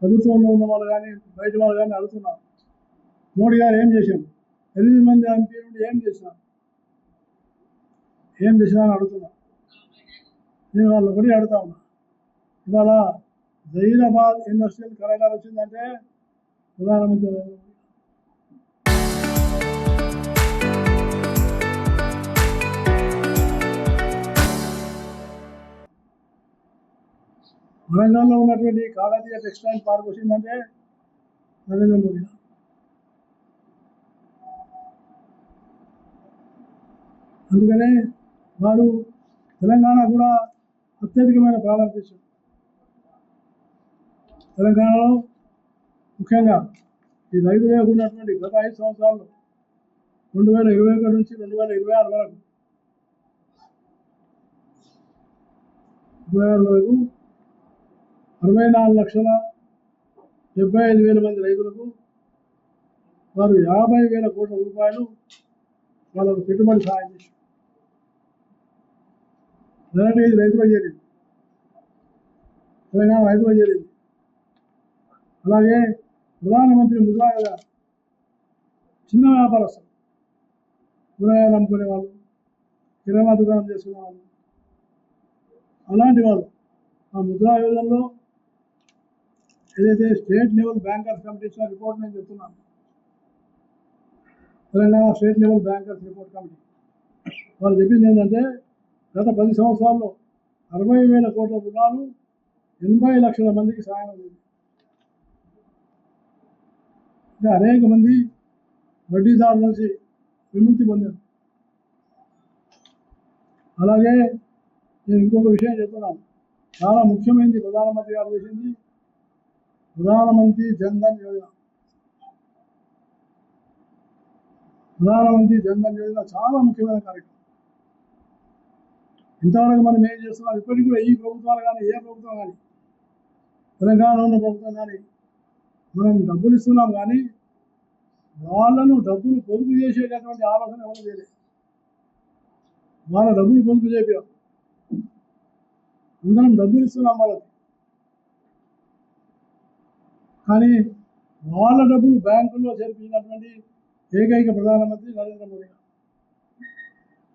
ప్రభుత్వంలో ఉన్న వాళ్ళు కానీ బయట వాళ్ళు కానీ అడుగుతున్నారు, మోడీ గారు ఏం చేశారు, 8 మంది ఎంపీ నుండి ఏం చేసినారు అని అడుగుతున్నారు. నేను వాళ్ళు ఒకటి అడుగుతా ఉన్నా, ఇవాళ జహీరాబాద్ ఇండస్ట్రియల్ కారిడార్ వచ్చిందంటే ప్రధానమంత్రి వరంగల్లో ఉన్నటువంటి కాకతీయ టెక్స్టైల్ పార్క్ వచ్చిందంటే నరేంద్ర మోడీ. అందుకనే వారు తెలంగాణ కూడా అత్యధికమైన ప్రాధాన్యత ఇచ్చారు. తెలంగాణలో ముఖ్యంగా ఈ రైతులకు ఉన్నటువంటి గత 5 సంవత్సరాల్లో 2021 నుంచి 2026 వరకు 64,75,000 మంది రైతులకు వారు 50,000 కోట్ల రూపాయలు వాళ్ళకు పెట్టుబడి సహాయం చేశారు. ఇది రైతులకు చేరింది, తెలంగాణ రైతులకు చేరింది. అలాగే ప్రధానమంత్రి ముద్రా యోజన చిన్న వ్యాపారస్తులు, కూరగాయలు అమ్ముకునే వాళ్ళు, కిరాణా దుకాణం చేసుకునే వాళ్ళు, అలాంటి వాళ్ళు ఆ ముద్రా యోజనలో ఏదైతే స్టేట్ లెవెల్ బ్యాంకర్స్ కమిటీ ఇచ్చిన రిపోర్ట్ నేను చెప్తున్నాను, Telangana state level bankers report committee వాళ్ళు చెప్పింది ఏంటంటే గత 10 సంవత్సరాల్లో 60,000 కోట్ల రుణాలు 80 లక్షల మందికి సహాయం అయింది. అంటే అనేక మంది వడ్డీదారుల నుంచి విముక్తి పొందారు. అలాగే నేను ఇంకొక విషయం చెప్తున్నాను, చాలా ముఖ్యమైనది ప్రధానమంత్రి గారు చేసింది ప్రధానమంత్రి జన్ధన్ యోజన. ప్రధానమంత్రి జన్ధన్ యోజన చాలా ముఖ్యమైన కార్యక్రమం. ఇంతవరకు మనం ఏం చేస్తున్నాం, ఇప్పటికీ కూడా ఈ ప్రభుత్వాలు కానీ ఏ ప్రభుత్వం కానీ తెలంగాణలో ఉన్న ప్రభుత్వం కానీ మనం డబ్బులు ఇస్తున్నాం, కానీ వాళ్ళను డబ్బులు పొదుపు చేసేటటువంటి ఆలోచన ఎవరు చేయలేదు. వాళ్ళ డబ్బులు పొదుపు చేయాలి, అందరం డబ్బులు ఇస్తున్నాం వాళ్ళకి, కానీ వాళ్ళ డబ్బులు బ్యాంకుల్లో చేర్పించినటువంటి ఏకైక ప్రధానమంత్రి నరేంద్ర మోడీ గారు.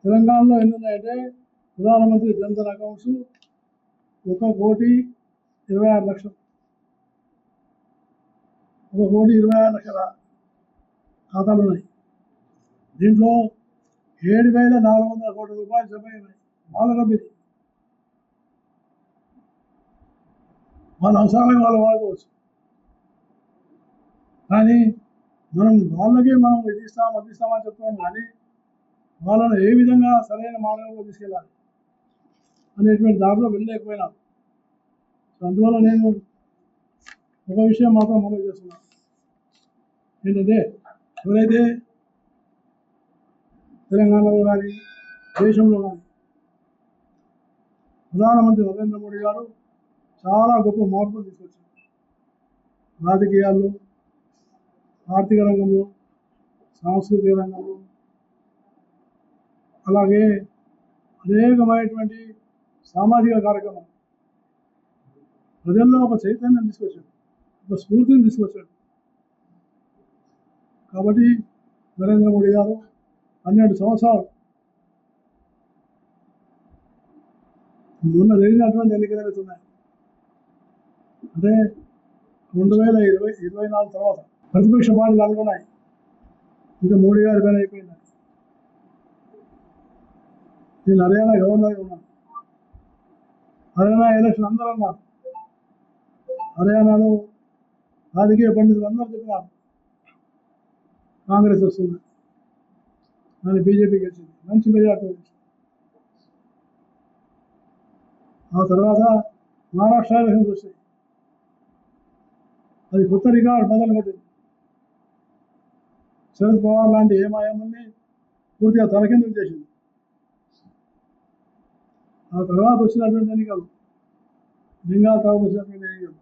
తెలంగాణలో ఎన్ని ఉన్నాయంటే ప్రధానమంత్రి జన్ధన్ అకౌంట్స్ 1,26,00,000, 1,26,00,000 ఖాతాలు ఉన్నాయి. దీంట్లో 7,400 కోట్ల రూపాయలు జమ అయినాయి. వాళ్ళ డబ్బులు వాళ్ళ అవసరాలకు వాళ్ళు వాడుకోవచ్చు, కానీ మనం వాళ్ళకే మనం ఇది ఇస్తామని చెప్తాం, కానీ వాళ్ళను ఏ విధంగా సరైన మార్గంలో తీసుకెళ్ళాలి అనేటువంటి దాంట్లో వెళ్ళలేకపోయినాం. అందువల్ల నేను ఒక విషయం మాత్రం మనవి చేస్తున్నాను, ఏంటంటే ఎవరైతే తెలంగాణలో కానీ దేశంలో కానీ ప్రధానమంత్రి నరేంద్ర మోడీ గారు చాలా గొప్ప మార్పులు తీసుకొచ్చారు. రాజకీయాల్లో, ఆర్థిక రంగంలో, సాంస్కృతిక రంగంలో, అలాగే అనేకమైనటువంటి సామాజిక కార్యక్రమం ప్రజల్లో ఒక చైతన్యం తీసుకొచ్చాడు, ఒక స్ఫూర్తిని తీసుకొచ్చాడు. కాబట్టి నరేంద్ర మోడీ గారు 12 సంవత్సరాలు మొన్న జరిగినటువంటి ఎన్నికలు అవుతున్నాయి అంటే 2024 తర్వాత ప్రతిపక్ష పార్టీలు అనుకున్నాయి ఇంకా మోడీ గారి పైన అయిపోయింది. నేను హర్యానా గవర్నర్గా ఉన్నాను, హర్యానా ఎలక్షన్ అందరూ అన్నారు, హర్యానాలో రాజకీయ పండితులు అందరూ చెప్పినారు కాంగ్రెస్ వస్తుంది, కానీ బీజేపీకి వచ్చింది, మంచి మెజార్టీ వచ్చింది. ఆ తర్వాత మహారాష్ట్ర ఎలక్షన్స్ వచ్చాయి, అది కొత్త రికార్డు మొదలుపెట్టింది. శరద్ పవార్ లాంటి ఏమాయమ్మల్ని పూర్తిగా తలకిందులు చేసింది. ఆ తర్వాత వచ్చినటువంటి ఎన్నికలు, బెంగాల్ తర్వాత వచ్చినటువంటి ఎన్నికలు,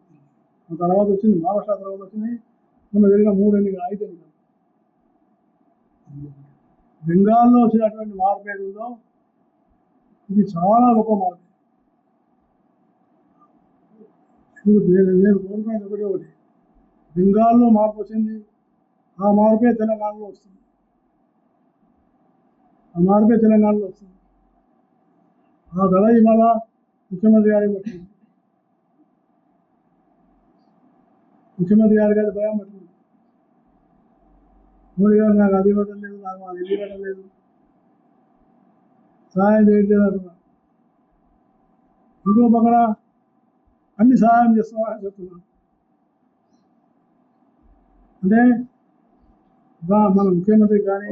ఆ తర్వాత వచ్చింది మహారాష్ట్ర, తర్వాత వచ్చింది మొన్న జరిగిన 3 ఎన్నికలు, 5 ఎన్నికలు. బెంగాల్లో వచ్చినటువంటి మార్పు ఏదో ఇది చాలా గొప్ప మార్పు. నేను కోరుకునేది ఒకటి బెంగాల్లో మార్పు వచ్చింది, ఆ మార్పే తెలంగాణలో వస్తుంది, ఆ మార్పే తెలంగాణలో వస్తుంది. ఆ ధర ఇవాళ ముఖ్యమంత్రి గారికి పట్టింది, ముఖ్యమంత్రి గారి భయం పట్టింది. మోడీ గారు నాకు అది ఇవ్వడం లేదు, నాకు అది ఇవ్వడం లేదు, సహాయం చేయట్లేదు అంటున్నారు. ఇంకో పక్కన అన్ని సహాయం చేస్తామని చెప్తున్నారు. అంటే మన ముఖ్యమంత్రి కానీ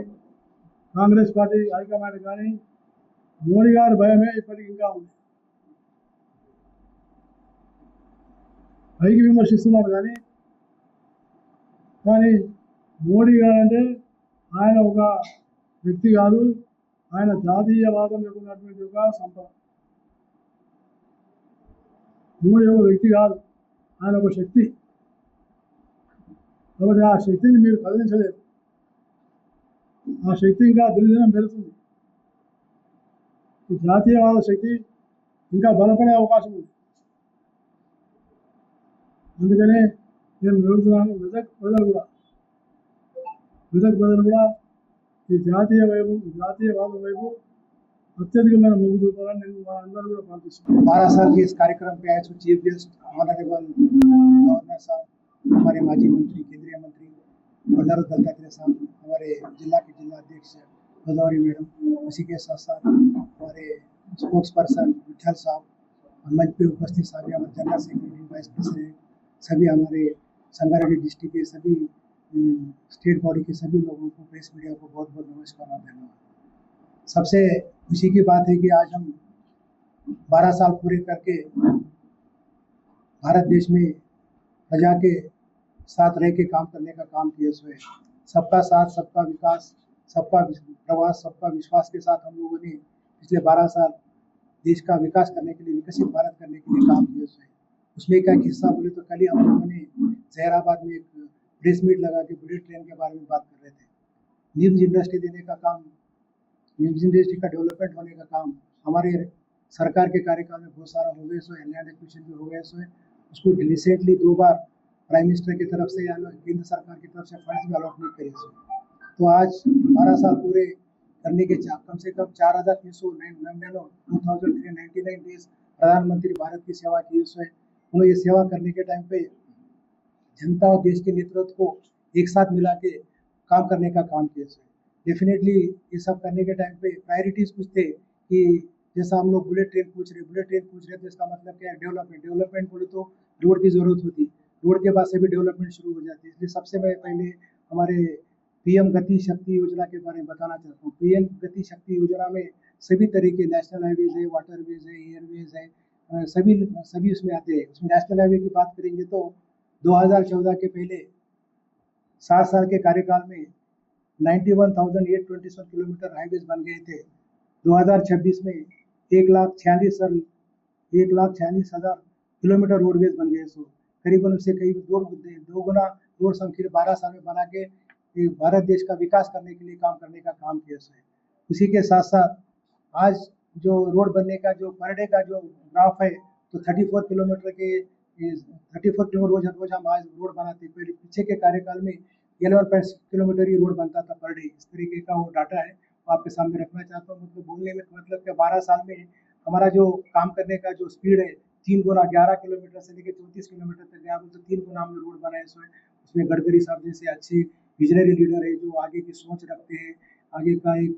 కాంగ్రెస్ పార్టీ హైకమాండ్ కానీ మోడీ గారి భయమే ఇప్పటికి ఇంకా ఉంది. పైకి విమర్శిస్తున్నారు కానీ మోడీ గారు అంటే ఆయన ఒక వ్యక్తి కాదు, ఆయన జాతీయవాదం లేకున్నటువంటి ఒక సంపద. మోడీ ఒక వ్యక్తి కాదు, ఆయన ఒక శక్తి. కాబట్టి ఆ శక్తిని మీరు కదిలించలేరు. ఆ శక్తి ఇంకా దినదినం పెరుగుతుంది. ఈ జాతీయవాద శక్తి ఇంకా బలపడే అవకాశం ఉంది. అందుకనే నేను వివరిస్తున్నాను, మెదక్ ప్రజలు కూడా ఈ జాతీయవాదం వైపు अत्यधिकమైన మొగ్గు చూపాలని నేను అందరూ కూడా ప్రార్థిస్తున్నాను. 12 साल के इस कार्यक्रम पे आए चीफ गेस्ट ऑनरेबल गवर्नर साहब, हमारे माजी मंत्री, केंद्रीय मंत्री बंडारू दत्तात्रेय साहब, हमारे जिला के जिला अध्यक्ष भदौरी मैडम, उसी के साथ साथ हमारे स्पोक्स पर्सन विठल साहब, मंच पे उपस्थित सभी हमारे जनरल सेक्रेटरी, वाइस प्रेसिडेंट, सभी हमारे संगारेड्डी डिस्ट्रिक्ट के सभी स्टेट बॉडी के सभी लोगों को, प्रेस मीडिया को बहुत बहुत नमस्कार और धन्यवाद। सबसे खुशी की बात है कि आज हम 12 साल पूरे करके भारत देश में प्रजा के साथ रह के काम करने का काम किए हुए, सबका साथ, सबका विकास, सबका प्रवास, सबका विश्वास के साथ हम लोगों ने पिछले 12 साल देश का विकास करने के लिए, विकसित भारत करने के लिए काम किए हुए। उसमें का हिस्सा बोले तो कल ही हम लोगों ने जहराबाद में एक प्रेस मीट लगा के बुलेट ट्रेन के बारे में बात कर रहे थे। न्यूज इंडस्ट्री देने का काम, न्यूज इंडस्ट्री का डेवलपमेंट होने का काम हमारे सरकार के कार्यकाल में बहुत सारा हो गया। सो लैंड एक्विजिशन भी हो गया। सो उसको रिसेंटली 2 बार प्राइम मिनिस्टर की तरफ से या केंद्र सरकार की तरफ से फंड्स भी अलॉटमेंट करे। तो आज 12 साल पूरे करने के कम से कम 4,399 डेज प्रधानमंत्री भारत की सेवा की। उन्होंने ये सेवा करने के टाइम पे जनता और देश के नेतृत्व को एक साथ मिला के काम करने का काम किया। डेफिनेटली ये सब करने के टाइम पे प्रायोरिटीज कुछ थे कि जैसा हम लोग बुलेट ट्रेन पूछ रहे तो इसका मतलब क्या है? डेवलपमेंट बोले तो रोड की जरूरत होती, रोड के बाद से भी डेवलपमेंट शुरू हो जाती है। इसलिए सबसे मैं पहले हमारे पीएम गति शक्ति योजना के बारे में बताना चाहता हूँ। पीएम गति शक्ति योजना में सभी तरह के नेशनल हाईवेज है, वाटरवेज है, एयरवेज है, सभी उसमें आते हैं। उसमें नेशनल हाईवे की बात करेंगे तो 2014 के पहले 7 साल के कार्यकाल में 91,827 किलोमीटर हाईवेज बन गए थे। 2026 में 1,46,000 किलोमीटर रोडवेज बन गए। सो करीबन उससे करीब दो गुना रोड संख्या 12 साल में बना के भारत देश का विकास करने के लिए काम करने का काम किया। उसी के साथ साथ आज जो रोड बनने का जो पर डे का जो ग्राफ है तो 34 किलोमीटर रोज हम आज रोड बनाते। पहले पीछे के कार्यकाल में 11.6 किलोमीटर ही रोड बनता था पर डे। इस तरीके का वो डाटा है, वो आपके सामने रखना चाहता हूँ। मतलब बोलने में मतलब कि 12 साल में हमारा जो काम करने का जो स्पीड है 3 गुना, 11 किलोमीटर से लेकर 34 किलोमीटर तक गया। तो 3 गुना हमने रोड बनाए। उसमें गडकरी साहब जैसे अच्छे विजनरी लीडर है जो आगे की सोच रखते हैं, आगे का एक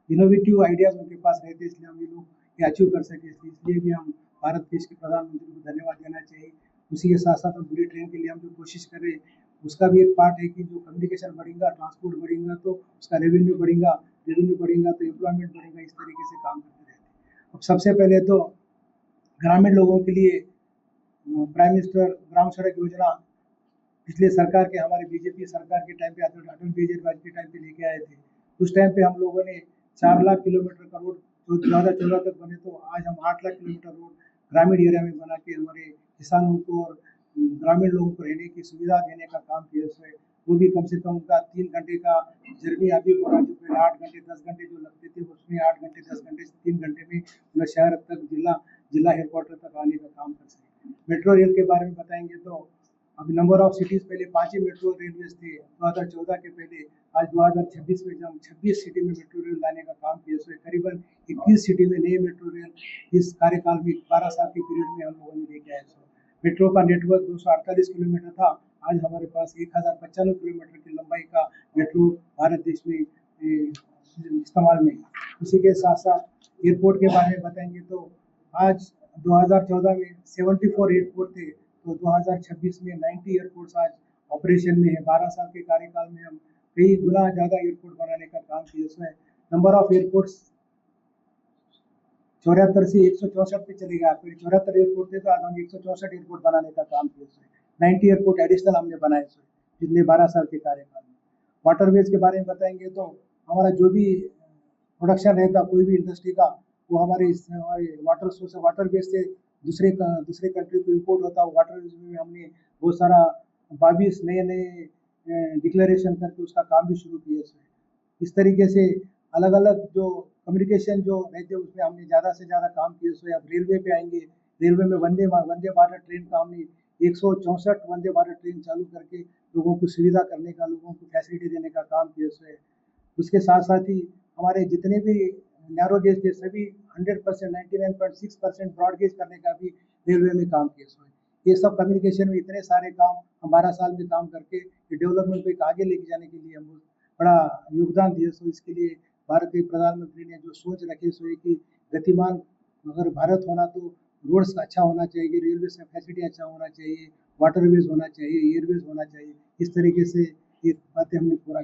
इनोवेटिव आइडियाज उनके पास रहते, इसलिए हम ये लोग ये अचीव कर सके। इसलिए भी हम भारत देश के प्रधानमंत्री को धन्यवाद देना चाहिए। उसी के साथ साथ हम बुलेट ट्रेन के लिए हम जो कोशिश कर रहे हैं उसका भी एक पार्ट है कि जो कम्युनिकेशन बढ़ेगा, ट्रांसपोर्ट बढ़ेगा तो उसका रेवेन्यू बढ़ेगा तो एम्प्लॉयमेंट बढ़ेगा। इस तरीके से काम करते रहते हैं। अब सबसे पहले तो ग्रामीण लोगों के लिए प्राइम मिनिस्टर ग्राम सड़क योजना पिछले सरकार के, हमारे बीजेपी सरकार के टाइम पे, अटल बिहारी वाजपेयी के टाइम पे लेके आए थे। उस टाइम पे हम लोगों ने 4 लाख किलोमीटर का रोड जो 2014 तक बने, तो आज हम 8 लाख किलोमीटर रोड ग्रामीण एरिया में बना के हमारे किसानों को और ग्रामीण लोगों को रहने की सुविधा देने का काम किया। उसमें वो भी कम से कम उनका 3 घंटे का जर्नी अभी हो रहा, जो पहले 8 घंटे 10 घंटे जो लगते थे उसमें 8 घंटे 10 घंटे से 3 घंटे में उन्हें शहर तक, जिला हेडक्वार्टर तक आने का काम कर सके। मेट्रो रेल के बारे में बताएंगे तो अभी नंबर ऑफ सिटीज पहले 5 ही मेट्रो रेलवेज थे 2014 के पहले। आज 2026 में जब 26 सिटी में मेट्रो रेल लाने का काम किया, उसमें करीबन 21 सिटी में नए मेट्रो रेल इस कार्यकाल में 12 साल के पीरियड में हम लोगों ने लेके आए। मेट्रो का नेटवर्क 248 किलोमीटर था, आज हमारे पास 1095 किलोमीटर की लंबाई का मेट्रो भारत देश में इस्तेमाल में। उसी के साथ साथ एयरपोर्ट के बारे में बताएंगे तो आज 2014 में 74 एयरपोर्ट थे, तो 2026 में 90 एयरपोर्ट्स आज ऑपरेशन में है। 12 साल के कार्यकाल में हम कई गुना ज़्यादा एयरपोर्ट बनाने का काम किया। उसमें नंबर ऑफ एयरपोर्ट्स 74 से 164 पे चले गया। फिर 74 एयरपोर्ट थे तो आज हम 164 एयरपोर्ट बनाने का काम किया। 90 एयरपोर्ट एडिशनल हमने बनाए जितने 12 साल के कार्यकाल में। वाटरवेज के बारे में बताएंगे तो हमारा जो भी प्रोडक्शन रहता कोई भी इंडस्ट्री का, वो हमारे वाटर सोर्स वाटरवेज से दूसरे कंट्री को इम्पोर्ट होता है। वाटरवेज में हमने बहुत सारा 22 नए डिक्लेरेशन करके उसका काम भी शुरू किया। इस तरीके से अलग अलग जो कम्युनिकेशन जो रहते हैं उसमें हमने ज़्यादा से ज़्यादा काम किया। सो अब रेलवे पे आएंगे। रेलवे में वंदे भारत ट्रेन का हमने 164 वंदे भारत ट्रेन चालू करके लोगों को सुविधा करने का, लोगों को फैसिलिटी देने का काम किया। सो उसके साथ साथ ही हमारे जितने भी नैरो गेज थे सभी 100% 99.6% ब्रॉड गेज करने का भी रेलवे में काम किया। सो ये सब कम्युनिकेशन में इतने सारे काम हम 12 साल में काम करके डेवलपमेंट को एक आगे लेके जाने के लिए हम बड़ा योगदान दिए। सो इसके लिए भारत के प्रधानमंत्री ने जो सोच रखी सो कि गतिमान अगर भारत होना तो रोड्स अच्छा होना चाहिए, रेलवे से फैसिलिटी अच्छा होना चाहिए, वाटरवेज होना चाहिए, एयरवेज होना चाहिए। इस तरीके से ये बातें हमने पूरा